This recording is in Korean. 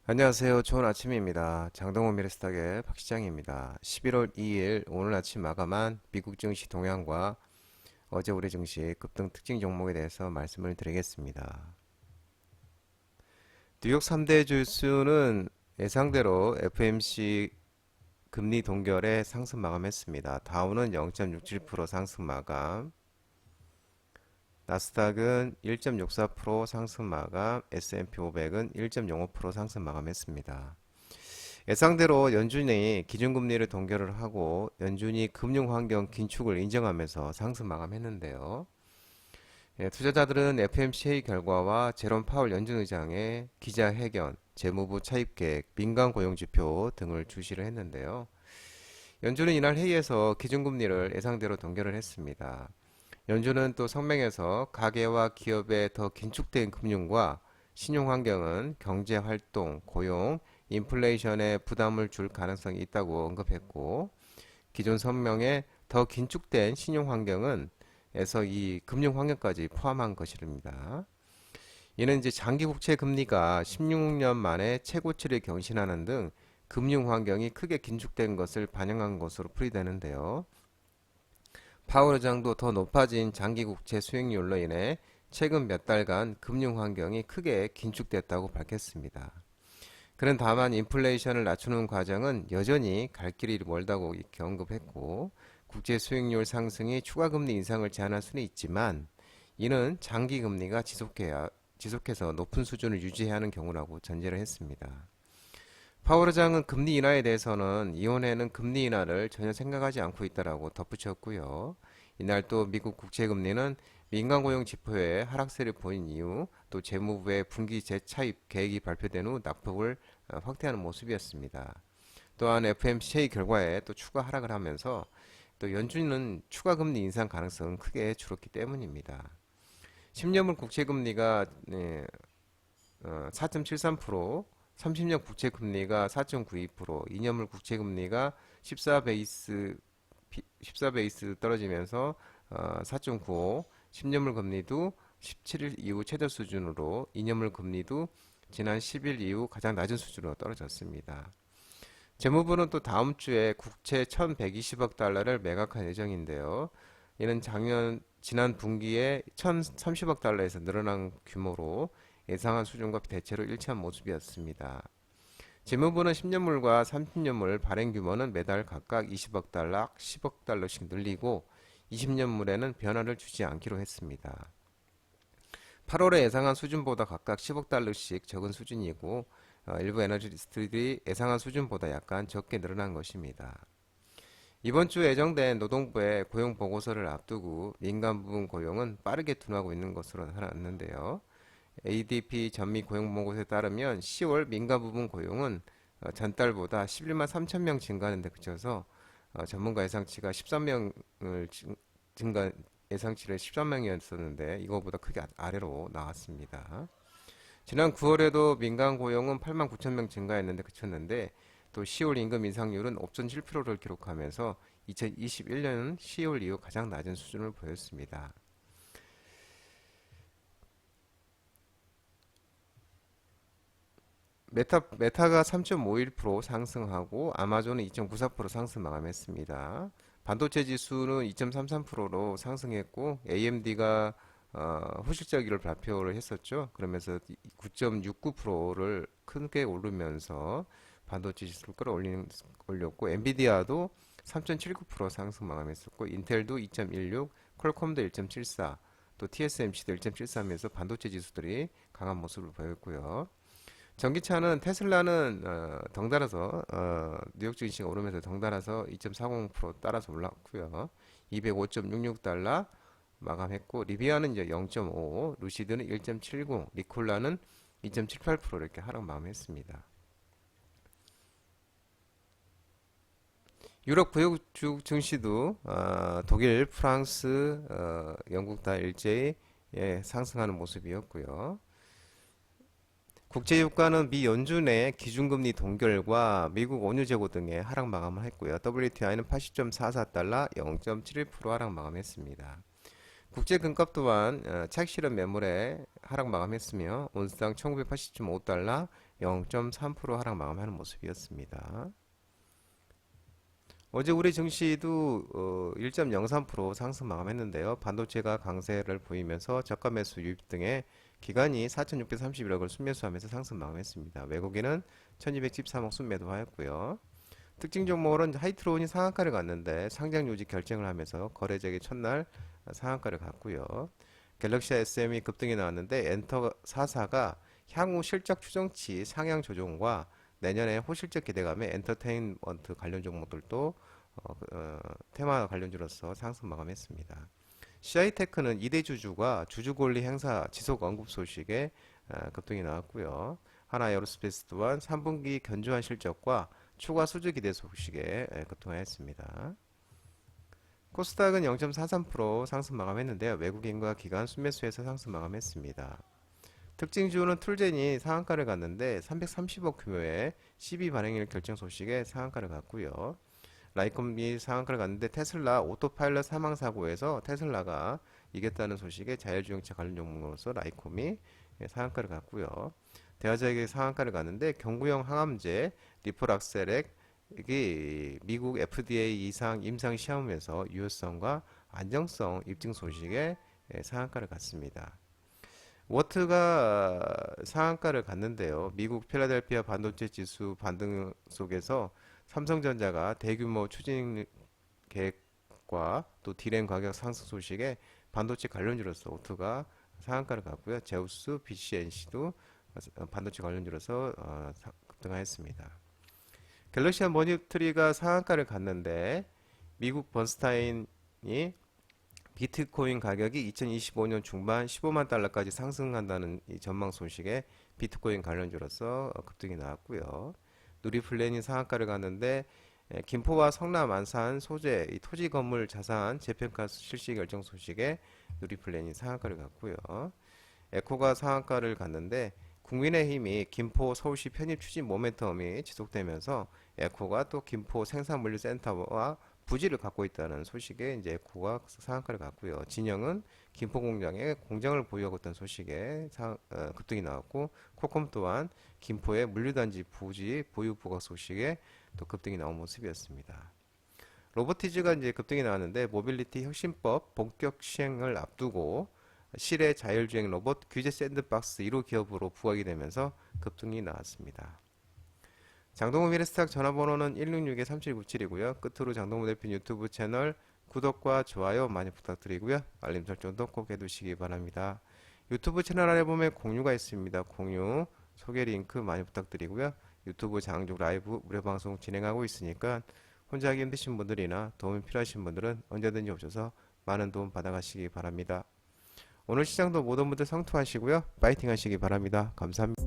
안녕하세요. 좋은 아침입니다. 장동원 미래스탁의 박시장입니다. 11월 2일 오늘 아침 마감한 미국 증시 동향과 어제 우리 증시 급등 특징 종목에 대해서 말씀을 드리겠습니다. 뉴욕 3대 지수는 예상대로 FMC 금리 동결에 상승 마감했습니다. 다우는 0.67% 상승 마감, 나스닥은 1.64% 상승 마감, S&P 500은 1.05% 상승 마감했습니다. 예상대로 연준이 기준금리를 동결을 하고 연준이 금융환경 긴축을 인정하면서 상승 마감했는데요. 투자자들은 FMC 회의 결과와 제롬 파월 연준 의장의 기자회견, 재무부 차입계획, 민간 고용지표 등을 주시를 했는데요. 연준은 이날 회의에서 기준금리를 예상대로 동결을 했습니다. 연준은 또 성명에서 가계와 기업의 더 긴축된 금융과 신용환경은 경제활동, 고용, 인플레이션에 부담을 줄 가능성이 있다고 언급했고, 기존 성명에 더 긴축된 신용환경은 에서 이 금융환경까지 포함한 것입니다. 이는 이제 장기 국채 금리가 16년 만에 최고치를 경신하는 등 금융환경이 크게 긴축된 것을 반영한 것으로 풀이되는데요. 파월 의장도 더 높아진 장기 국채 수익률로 인해 최근 몇 달간 금융 환경이 크게 긴축됐다고 밝혔습니다. 그는 다만 인플레이션을 낮추는 과정은 여전히 갈 길이 멀다고 이렇게 언급했고, 국제 수익률 상승이 추가 금리 인상을 제한할 수는 있지만 이는 장기 금리가 지속해서 높은 수준을 유지해야 하는 경우라고 전제를 했습니다. 파월 의장은 금리 인하에 대해서는 이혼회는 금리 인하를 전혀 생각하지 않고 있다라고 덧붙였고요. 이날 또 미국 국채금리는 민간 고용 지표에 하락세를 보인 이후 또 재무부의 분기 재차입 계획이 발표된 후 낙폭을 확대하는 모습이었습니다. 또한 FMC 결과에 또 추가 하락을 하면서 또 연준은 추가 금리 인상 가능성은 크게 줄었기 때문입니다. 10년물 국채금리가 4.73%, 30년 국채금리가 4.92%, 2년물 국채금리가 14베이스 떨어지면서 4.95, 10년물 금리도 17일 이후 최저 수준으로 2년물 금리도 지난 10일 이후 가장 낮은 수준으로 떨어졌습니다. 재무부는 또 다음 주에 국채 1,120억 달러를 매각할 예정인데요. 이는 지난 분기에 1,030억 달러에서 늘어난 규모로 예상한 수준과 대체로 일치한 모습이었습니다. 재무부는 10년물과 30년물 발행 규모는 매달 각각 20억 달러, 10억 달러씩 늘리고 20년물에는 변화를 주지 않기로 했습니다. 8월에 예상한 수준보다 각각 10억 달러씩 적은 수준이고 일부 애널리스트들이 예상한 수준보다 약간 적게 늘어난 것입니다. 이번 주 예정된 노동부의 고용 보고서를 앞두고 민간 부분 고용은 빠르게 둔화하고 있는 것으로 나타났는데요. ADP 전미 고용 보고서에 따르면 10월 민간 부분 고용은 전달보다 11만 3천 명 증가하는 데 그쳐서 전문가 예상치가 13명을 증가 예상치를 13명이었었는데 이거보다 크게 아래로 나왔습니다. 지난 9월에도 민간 고용은 8만 9천 명 증가했는데 그쳤는데 또 10월 임금 인상률은 5.7%를 기록하면서 2021년 10월 이후 가장 낮은 수준을 보였습니다. 메타가 3.51% 상승하고 아마존은 2.94% 상승 마감했습니다. 반도체 지수는 2.33%로 상승했고 AMD가 후실적으로 발표를 했었죠. 그러면서 9.69%를 크게 오르면서 반도체 지수를 끌어올렸고 엔비디아도 3.79% 상승 마감했었고 인텔도 2.16, 퀄컴도 1.74, 또 TSMC도 1.73에서 반도체 지수들이 강한 모습을 보였고요. 전기차는 테슬라는 덩달아서 뉴욕 증시가 오르면서 덩달아서 2.40% 따라서 올랐고요. 205.66달러 마감했고 리비아는 이제 0.5, 루시드는 1.70, 니콜라는 2.78% 이렇게 하락 마감했습니다. 유럽 구역 증시도 독일, 프랑스, 영국 다 일제히 상승하는 모습이었고요. 국제유가는 미 연준의 기준금리 동결과 미국 원유 재고 등의 하락 마감을 했고요. WTI는 80.44달러 0.71% 하락 마감했습니다. 국제금값 또한 책 실현 매물에 하락 마감했으며 온스당 1980.5달러 0.3% 하락 마감하는 모습이었습니다. 어제 우리 증시도 1.03% 상승 마감했는데요. 반도체가 강세를 보이면서 저가 매수 유입 등의 기관이 4,631억을 순매수하면서 상승 마감했습니다. 외국인은 1,213억 순매도하였고요. 특징 종목으로는 하이트론이 상한가를 갔는데 상장 유지 결정을 하면서 거래되기 첫날 상한가를 갔고요. 갤럭시 SM이 급등이 나왔는데 엔터 4사가 향후 실적 추정치 상향 조정과 내년에 호실적 기대감에 엔터테인먼트 관련 종목들도 테마 관련주로서 상승 마감했습니다. CI테크는 2대 주주가 주주권리 행사 지속 언급 소식에 급등이 나왔고요. 하나에어로스페이스 또한 3분기 견조한 실적과 추가 수주 기대 소식에 급등하였습니다. 코스닥은 0.43% 상승 마감했는데요. 외국인과 기관 순매수에서 상승 마감했습니다. 특징주는 툴젠이 상한가를 갔는데 330억 규모의 CB 발행일 결정 소식에 상한가를 갔고요. 라이콤이 상한가를 갔는데 테슬라 오토파일럿 사망 사고에서 테슬라가 이겼다는 소식에 자율주행차 관련 종목으로서 라이콤이 상한가를 갔고요. 대화자에게 상한가를 갔는데 경구형 항암제 리포락셀액이 미국 FDA 이상 임상 시험에서 유효성과 안정성 입증 소식에 상한가를 갔습니다. 워트가 상한가를 갔는데요. 미국 필라델피아 반도체 지수 반등 속에서 삼성전자가 대규모 추진 계획과 또 디램 가격 상승 소식에 반도체 관련주로서 워트가 상한가를 갔고요. 제우스, BCNC도 반도체 관련주로서 급등하였습니다. 갤럭시 머니터리가 상한가를 갔는데 미국 번스타인이 비트코인 가격이 2025년 중반 15만 달러까지 상승한다는 이 전망 소식에 비트코인 관련주로서 급등이 나왔고요. 누리플랜이 상한가를 갔는데 김포와 성남 안산 소재 이 토지 건물 자산 재평가 실시 결정 소식에 누리플랜이 상한가를 갔고요. 에코가 상한가를 갔는데 국민의힘이 김포 서울시 편입 추진 모멘텀이 지속되면서 에코가 또 김포 생산물류센터와 부지를 갖고 있다는 소식에 이제 에코가 상한가를 갔고요. 진영은 김포 공장에 공장을 보유하고 있다는 소식에 급등이 나왔고 코컴 또한 김포의 물류단지 부지 보유 부각 소식에 또 급등이 나온 모습이었습니다. 로보티즈가 이제 급등이 나왔는데 모빌리티 혁신법 본격 시행을 앞두고 실외 자율주행 로봇 규제 샌드박스 1호 기업으로 부각이 되면서 급등이 나왔습니다. 장동호 미래스탁 전화번호는 166-3797이고요. 끝으로 장동호 대표 유튜브 채널 구독과 좋아요 많이 부탁드리고요. 알림 설정도 꼭 해두시기 바랍니다. 유튜브 채널 아래 보면 공유가 있습니다. 공유 소개 링크 많이 부탁드리고요. 유튜브 장중 라이브 무료 방송 진행하고 있으니까 혼자 하기 힘드신 분들이나 도움이 필요하신 분들은 언제든지 오셔서 많은 도움 받아가시기 바랍니다. 오늘 시장도 모든 분들 성투하시고요. 파이팅 하시기 바랍니다. 감사합니다.